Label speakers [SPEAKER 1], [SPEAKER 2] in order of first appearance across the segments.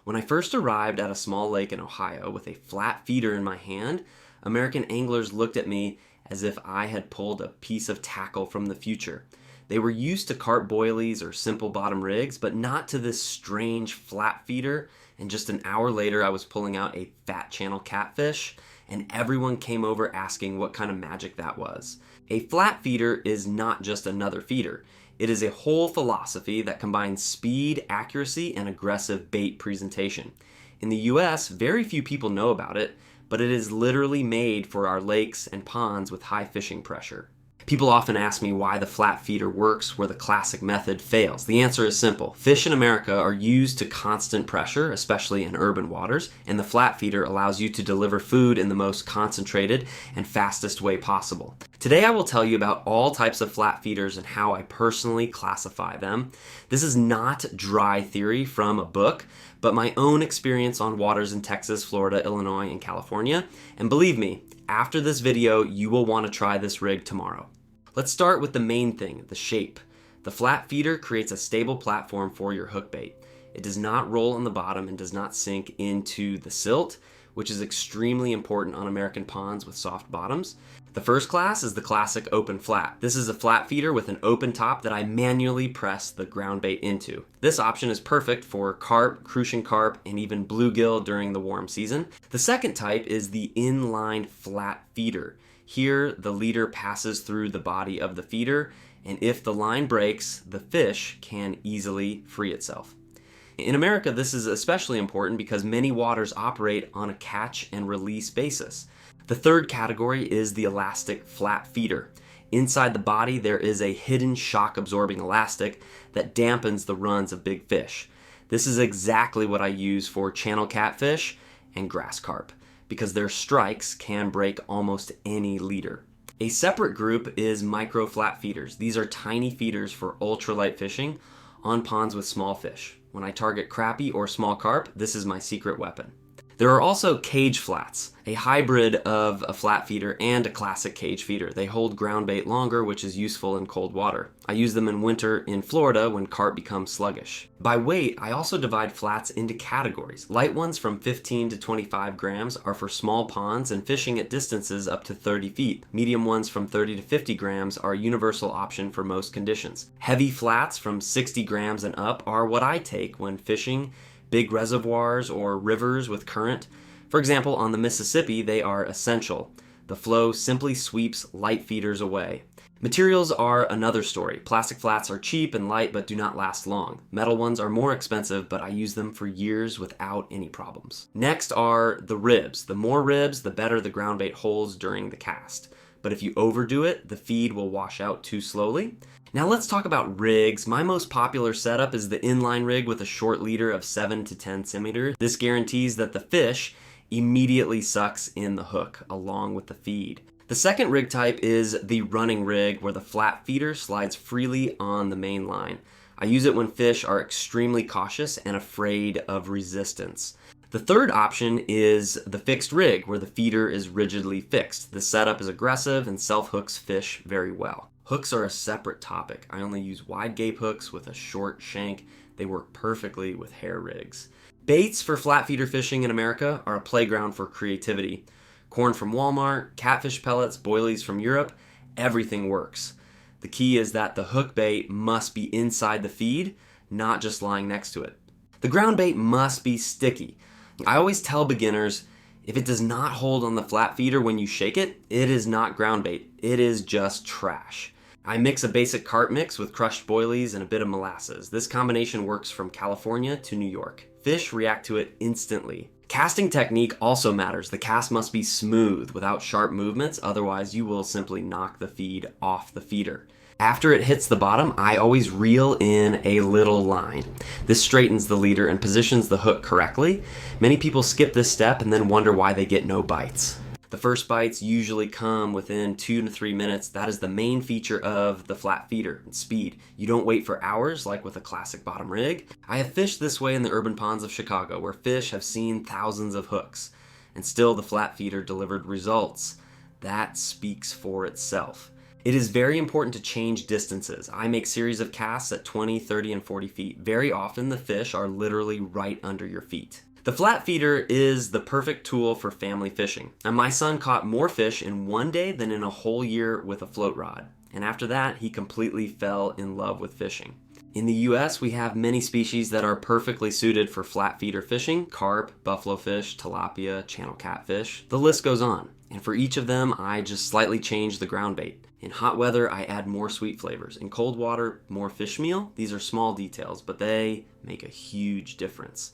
[SPEAKER 1] When I first arrived at a small lake in Ohio with a flat feeder in my hand, American anglers looked at me as if I had pulled a piece of tackle from the future. They were used to carp boilies or simple bottom rigs, but not to this strange flat feeder. And just an hour later, I was pulling out a fat channel catfish, and everyone came over asking what kind of magic that was. A flat feeder is not just another feeder. It is a whole philosophy that combines speed, accuracy, and aggressive bait presentation. In the US, very few people know about it, but it is literally made for our lakes and ponds with high fishing pressure. People often ask me why the flat feeder works where the classic method fails. The answer is simple. Fish in America are used to constant pressure, especially in urban waters, and the flat feeder allows you to deliver food in the most concentrated and fastest way possible. Today I will tell you about all types of flat feeders and how I personally classify them. This is not dry theory from a book, but my own experience on waters in Texas, Florida, Illinois, and California. And believe me, after this video, you will want to try this rig tomorrow. Let's start with the main thing, the shape. The flat feeder creates a stable platform for your hook bait. It does not roll on the bottom and does not sink into the silt, which is extremely important on American ponds with soft bottoms. The first class is the classic open flat. This is a flat feeder with an open top that I manually press the ground bait into. This option is perfect for carp, crucian carp, and even bluegill during the warm season. The second type is the inline flat feeder. Here, the leader passes through the body of the feeder, and if the line breaks, the fish can easily free itself. In America, this is especially important because many waters operate on a catch and release basis. The third category is the elastic flat feeder. Inside the body, there is a hidden shock-absorbing elastic that dampens the runs of big fish. This is exactly what I use for channel catfish and grass carp, because their strikes can break almost any leader. A separate group is micro flat feeders. These are tiny feeders for ultralight fishing on ponds with small fish. When I target crappie or small carp, this is my secret weapon. There are also cage flats, a hybrid of a flat feeder and a classic cage feeder. They hold ground bait longer, which is useful in cold water. I use them in winter in Florida when carp become sluggish. By weight, I also divide flats into categories. Light ones from 15 to 25 grams are for small ponds and fishing at distances up to 30 feet. Medium ones from 30 to 50 grams are a universal option for most conditions. Heavy flats from 60 grams and up are what I take when fishing big reservoirs or rivers with current. For example, on the Mississippi, they are essential. The flow simply sweeps light feeders away. Materials are another story. Plastic flats are cheap and light but do not last long. Metal ones are more expensive, but I use them for years without any problems. Next are the ribs. The more ribs, the better the ground bait holds during the cast. But if you overdo it, the feed will wash out too slowly. Now let's talk about rigs. My most popular setup is the inline rig with a short leader of 7 to 10 centimeters. This guarantees that the fish immediately sucks in the hook along with the feed. The second rig type is the running rig, where the flat feeder slides freely on the main line. I use it when fish are extremely cautious and afraid of resistance. The third option is the fixed rig, where the feeder is rigidly fixed. The setup is aggressive and self-hooks fish very well. Hooks are a separate topic. I only use wide gape hooks with a short shank. They work perfectly with hair rigs. Baits for flat feeder fishing in America are a playground for creativity. Corn from Walmart, catfish pellets, boilies from Europe, everything works. The key is that the hook bait must be inside the feed, not just lying next to it. The ground bait must be sticky. I always tell beginners, if it does not hold on the flat feeder when you shake it, it is not ground bait. It is just trash. I mix a basic carp mix with crushed boilies and a bit of molasses. This combination works from California to New York. Fish react to it instantly. Casting technique also matters. The cast must be smooth without sharp movements, otherwise you will simply knock the feed off the feeder. After it hits the bottom, I always reel in a little line. This straightens the leader and positions the hook correctly. Many people skip this step and then wonder why they get no bites. The first bites usually come within 2 to 3 minutes. That is the main feature of the flat feeder, speed. You don't wait for hours like with a classic bottom rig. I have fished this way in the urban ponds of Chicago, where fish have seen thousands of hooks, and still the flat feeder delivered results. That speaks for itself. It is very important to change distances. I make series of casts at 20, 30, and 40 feet. Very often the fish are literally right under your feet. The flat feeder is the perfect tool for family fishing. And my son caught more fish in one day than in a whole year with a float rod. And after that, he completely fell in love with fishing. In the US, we have many species that are perfectly suited for flat feeder fishing: carp, buffalo fish, tilapia, channel catfish. The list goes on. And for each of them, I just slightly change the ground bait. In hot weather, I add more sweet flavors. In cold water, more fish meal. These are small details, but they make a huge difference.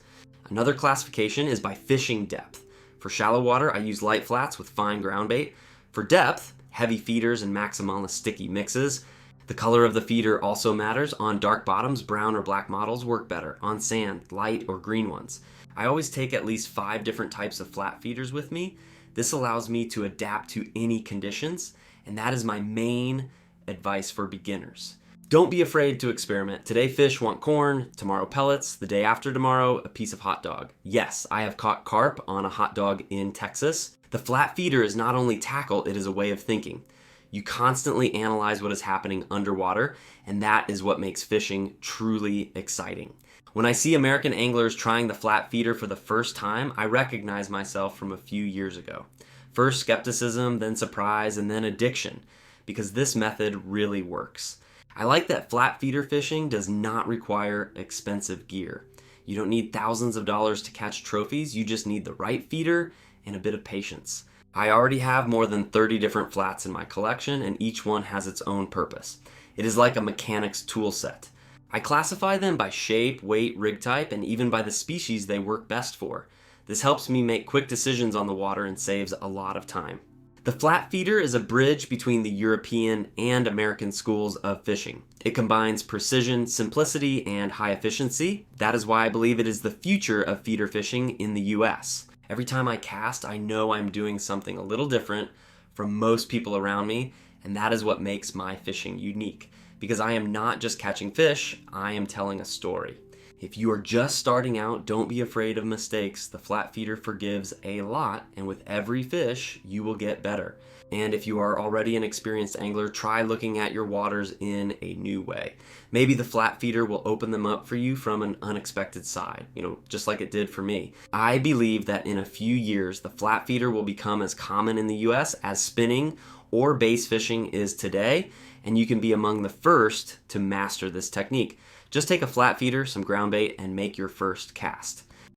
[SPEAKER 1] Another classification is by fishing depth. For shallow water, I use light flats with fine ground bait. For depth, heavy feeders and Maximala sticky mixes. The color of the feeder also matters. On dark bottoms, brown or black models work better. On sand, light or green ones. I always take at least 5 different types of flat feeders with me. This allows me to adapt to any conditions, and that is my main advice for beginners. Don't be afraid to experiment. Today fish want corn, tomorrow pellets, the day after tomorrow a piece of hot dog. Yes, I have caught carp on a hot dog in Texas. The flat feeder is not only tackle, it is a way of thinking. You constantly analyze what is happening underwater, and that is what makes fishing truly exciting. When I see American anglers trying the flat feeder for the first time, I recognize myself from a few years ago. First skepticism, then surprise, and then addiction, because this method really works. I like that flat feeder fishing does not require expensive gear. You don't need thousands of dollars to catch trophies, you just need the right feeder and a bit of patience. I already have more than 30 different flats in my collection, and each one has its own purpose. It is like a mechanic's tool set. I classify them by shape, weight, rig type, and even by the species they work best for. This helps me make quick decisions on the water and saves a lot of time. The flat feeder is a bridge between the European and American schools of fishing. It combines precision, simplicity, and high efficiency. That is why I believe it is the future of feeder fishing in the US. Every time I cast, I know I'm doing something a little different from most people around me, and that is what makes my fishing unique. Because I am not just catching fish, I am telling a story. If you are just starting out, don't be afraid of mistakes. The flat feeder forgives a lot, and with every fish, you will get better. And if you are already an experienced angler, try looking at your waters in a new way. Maybe the flat feeder will open them up for you from an unexpected side, just like it did for me. I believe that in a few years, the flat feeder will become as common in the US as spinning or bass fishing is today, and you can be among the first to master this technique. Just take a flat feeder, some ground bait, and make your first cast.